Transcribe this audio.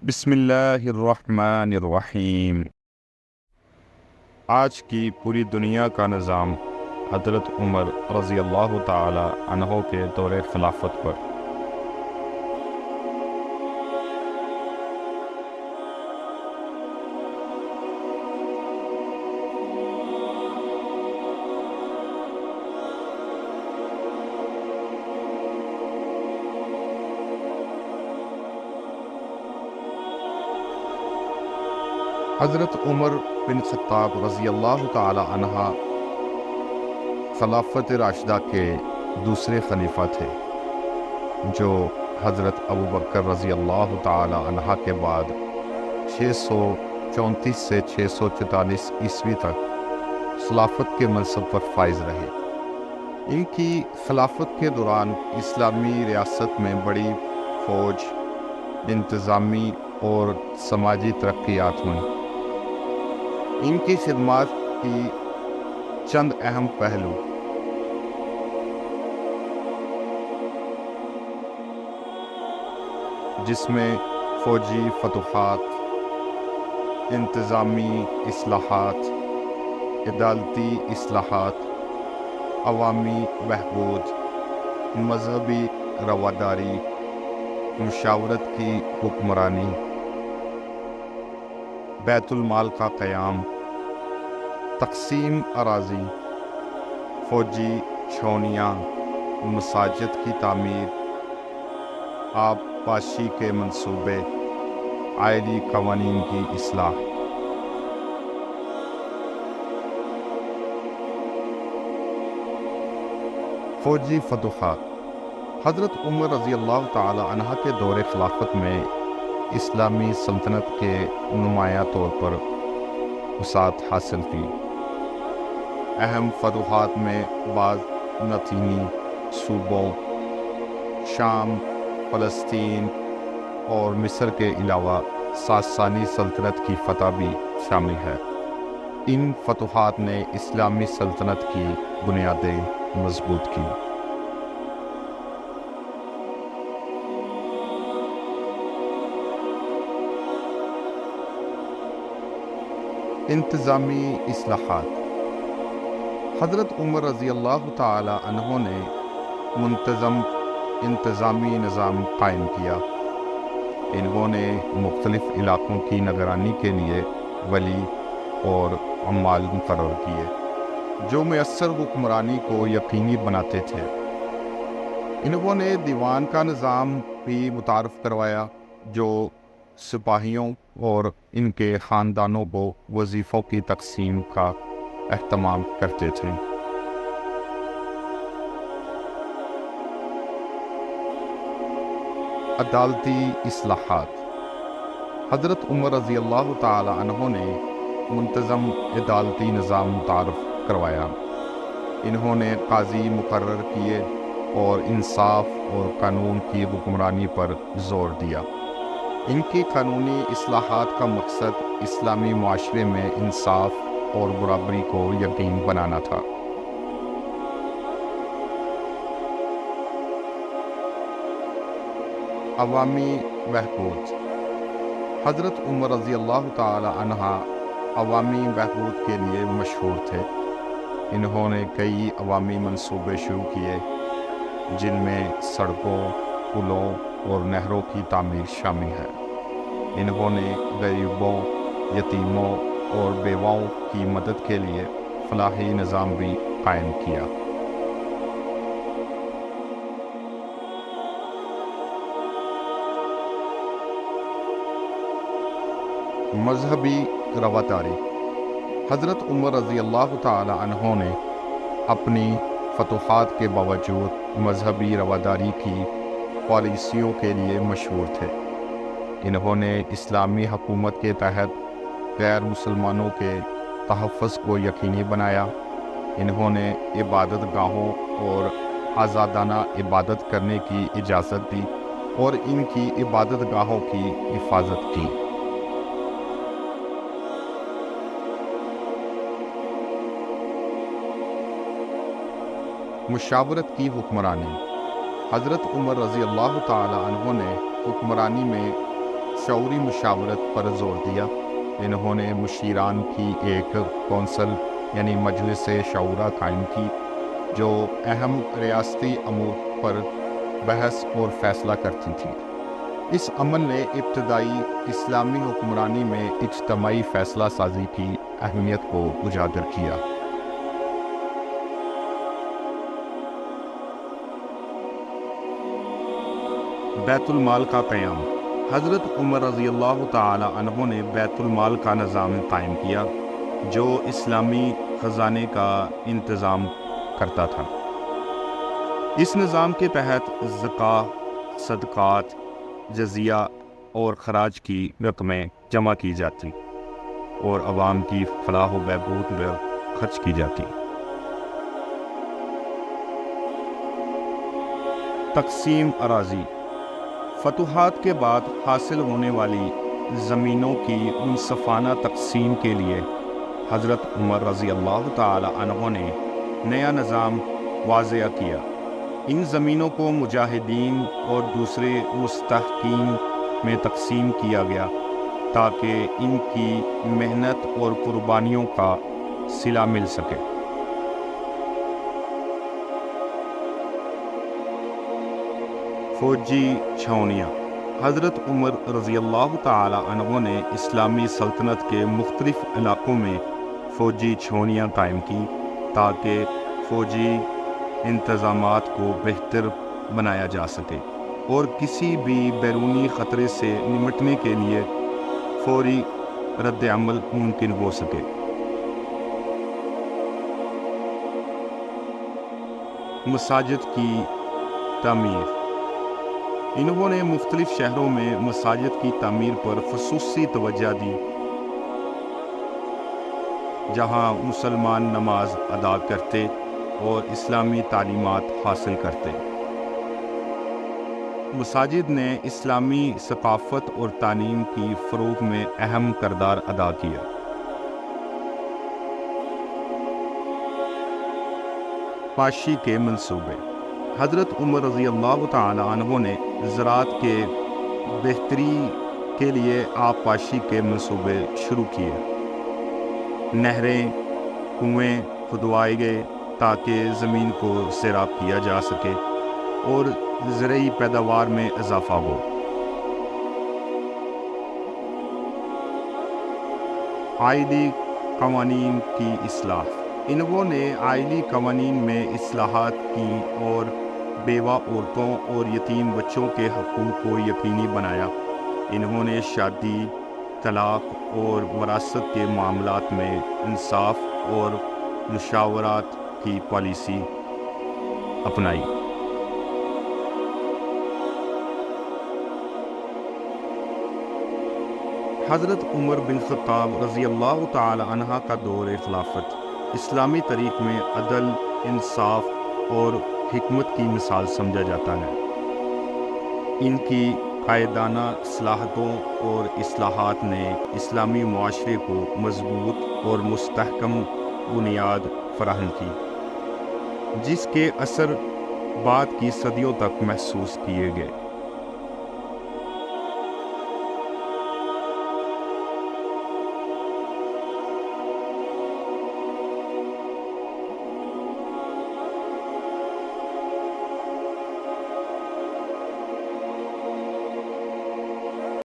بسم اللہ الرحمن الرحیم۔ آج کی پوری دنیا کا نظام حضرت عمر رضی اللہ تعالی عنہ کے دور خلافت پر۔ حضرت عمر بن خطاب رضی اللہ تعالی عنہ خلافت راشدہ کے دوسرے خلیفہ تھے، جو حضرت ابو بکر رضی اللہ تعالی عنہ کے بعد 634 سے 644 عیسوی تک خلافت کے منصب پر فائز رہے۔ ان کی خلافت کے دوران اسلامی ریاست میں بڑی فوج، انتظامی اور سماجی ترقیات ہوئیں۔ ان کی خدمات کی چند اہم پہلو: جس میں فوجی فتوحات، انتظامی اصلاحات، عدالتی اصلاحات، عوامی بہبود، مذہبی رواداری، مشاورت کی حکمرانی، بیت المال کا قیام، تقسیم اراضی، فوجی چھاؤنیاں، مساجد کی تعمیر، آب پاشی کے منصوبے، آئلی قوانین کی اصلاح۔ فوجی فتوحات: حضرت عمر رضی اللہ تعالی عنہ کے دور خلافت میں اسلامی سلطنت کے نمایاں طور پر وسعت حاصل کی۔ اہم فتوحات میں بازنطینی صوبوں، شام، فلسطین اور مصر کے علاوہ ساسانی سلطنت کی فتح بھی شامل ہے۔ ان فتوحات نے اسلامی سلطنت کی بنیادیں مضبوط کی۔ انتظامی اصلاحات: حضرت عمر رضی اللہ تعالی عنہ نے منتظم انتظامی نظام قائم کیا۔ انہوں نے مختلف علاقوں کی نگرانی کے لیے ولی اور عمال مقرر کیے، جو مؤثر حکمرانی کو یقینی بناتے تھے۔ انہوں نے دیوان کا نظام بھی متعارف کروایا، جو سپاہیوں اور ان کے خاندانوں کو وظیفوں کی تقسیم کا اہتمام کرتے تھے۔ عدالتی اصلاحات: حضرت عمر رضی اللہ تعالی عنہ نے منتظم عدالتی نظام متعارف کروایا۔ انہوں نے قاضی مقرر کیے اور انصاف اور قانون کی حکمرانی پر زور دیا۔ ان کی قانونی اصلاحات کا مقصد اسلامی معاشرے میں انصاف اور برابری کو یقینی بنانا تھا۔ عوامی بہبود: حضرت عمر رضی اللہ تعالی عنہ عوامی بہبود کے لیے مشہور تھے۔ انہوں نے کئی عوامی منصوبے شروع کیے، جن میں سڑکوں، پلوں اور نہروں کی تعمیر شامل ہے۔ انہوں نے غریبوں، یتیموں اور بیواؤں کی مدد کے لیے فلاحی نظام بھی قائم کیا۔ مذہبی رواداری: حضرت عمر رضی اللہ تعالی عنہ نے اپنی فتوحات کے باوجود مذہبی رواداری کی پالیسیوں کے لیے مشہور تھے۔ انہوں نے اسلامی حکومت کے تحت غیر مسلمانوں کے تحفظ کو یقینی بنایا۔ انہوں نے عبادت گاہوں اور آزادانہ عبادت کرنے کی اجازت دی اور ان کی عبادت گاہوں کی حفاظت کی۔ مشاورت کی حکمرانی: حضرت عمر رضی اللہ تعالی عنہ نے حکمرانی میں شعوری مشاورت پر زور دیا۔ انہوں نے مشیران کی ایک کونسل یعنی مجلس شعورا قائم کی جو اہم ریاستی امور پر بحث اور فیصلہ کرتی تھی۔ اس عمل نے ابتدائی اسلامی حکمرانی میں اجتماعی فیصلہ سازی کی اہمیت کو اجاگر کیا۔ بیت المال کا قیام۔ حضرت عمر رضی اللہ تعالی عنہ نے بیت المال کا نظام قائم کیا جو اسلامی خزانے کا انتظام کرتا تھا۔ اس نظام کے تحت زکوٰۃ، صدقات، جزیہ اور خراج کی رقمیں جمع کی جاتی اور عوام کی فلاح و بہبود میں خرچ کی جاتی۔ تقسیم اراضی۔ فتوحات کے بعد حاصل ہونے والی زمینوں کی منصفانہ تقسیم کے لیے حضرت عمر رضی اللہ تعالی عنہ نے نیا نظام واضح کیا۔ ان زمینوں کو مجاہدین اور دوسرے مستحقین میں تقسیم کیا گیا تاکہ ان کی محنت اور قربانیوں کا صلہ مل سکے۔ فوجی چھاؤنیاں۔ حضرت عمر رضی اللہ تعالی عنہ نے اسلامی سلطنت کے مختلف علاقوں میں فوجی چھاؤنیاں قائم کی تاکہ فوجی انتظامات کو بہتر بنایا جا سکے اور کسی بھی بیرونی خطرے سے نمٹنے کے لیے فوری رد عمل ممکن ہو سکے۔ مساجد کی تعمیر۔ انہوں نے مختلف شہروں میں مساجد کی تعمیر پر خصوصی توجہ دی جہاں مسلمان نماز ادا کرتے اور اسلامی تعلیمات حاصل کرتے۔ مساجد نے اسلامی ثقافت اور تعلیم کی فروغ میں اہم کردار ادا کیا۔ پاشی کے منصوبے۔ حضرت عمر رضی اللہ تعالی عنہ نے زراعت کے بہتری کے لیے آبپاشی کے منصوبے شروع کیے۔ نہریں، کنویں کھدوائے گئے تاکہ زمین کو سیراب کیا جا سکے اور زرعی پیداوار میں اضافہ ہو۔ آئلی قوانین کی اصلاح۔ انہوں نے آئلی قوانین میں اصلاحات کی اور بیوہ عورتوں اور یتیم بچوں کے حقوق کو یقینی بنایا۔ انہوں نے شادی، طلاق اور وراثت کے معاملات میں انصاف اور مشاورات کی پالیسی اپنائی۔ حضرت عمر بن خطاب رضی اللہ تعالی عنہ کا دور خلافت اسلامی طریق میں عدل، انصاف اور حکمت کی مثال سمجھا جاتا ہے۔ ان کی قائدانہ صلاحیتوں اور اصلاحات نے اسلامی معاشرے کو مضبوط اور مستحکم بنیاد فراہم کی جس کے اثر بعد کی صدیوں تک محسوس کیے گئے۔